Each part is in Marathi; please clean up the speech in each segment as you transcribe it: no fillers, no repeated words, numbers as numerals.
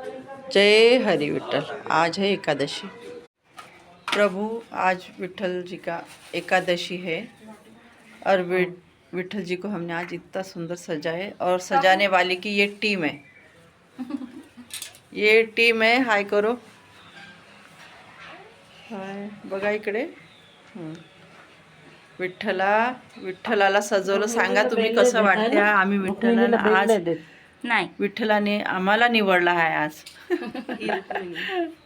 जय हरि विठल। आज है एकादशी। प्रभु आज विठल जी का एकादशी है और विठल जी को हमने आज इतना सुंदर सजाए और सजाने वाली की ये टीम है। ये टीम है। हाय करो, हाय बघा इकडे। विठ्ठलाला सजवलं। सांगा तुम्ही कसं वाटते? आम्ही विठ्ठलाला आज नाही, विठ्ठलाने आम्हाला निवडला आहे आज।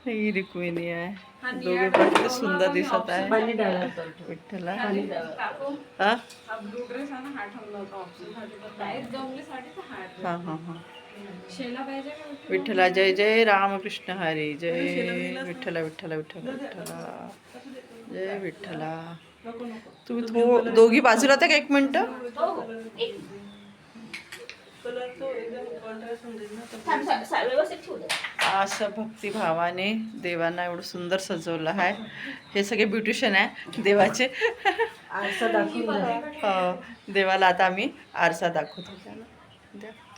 ही रुक्मिणी आहे। दोघे पण किती सुंदर दिसत आहे विठ्ठला। हा हा हा हा। विठ्ठला जय जय रामकृष्ण हरी जय विठ्ठला विठ्ठला विठ्ठला विठ्ठला जय विठ्ठला। तुम्ही दोघी बाजूला तर एक मिनिट। असं भक्तिभावाने देवांना एवढं सुंदर सजवलं आहे। हे सगळे ब्युटिशियन आहे देवाचे। आरसा दाखवून देवाला आता आम्ही आरसा दाखवतो।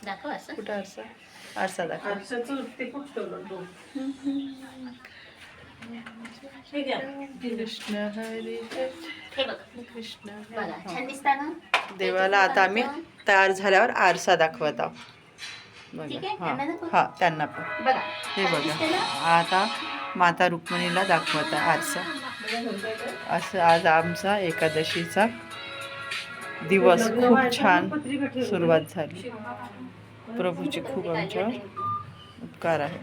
दाखव असं कुठं आरसा? आरसा दाखव। कृष्ण हरी कृष्ण। छान दिसतं ना? देवाला आता आम्ही तयार झाल्यावर आरसा दाखवत आहोत। ठीक बघा आहे, हां हां त्यांना पण बघा हे बघा। आता माता रुक्मिणीला दाखवत आहे आरसा। असं आज आमचा एकादशीचा दिवस खूप छान सुरुवात झाली। प्रभूची खूप आमच्यावर उपकार आहे।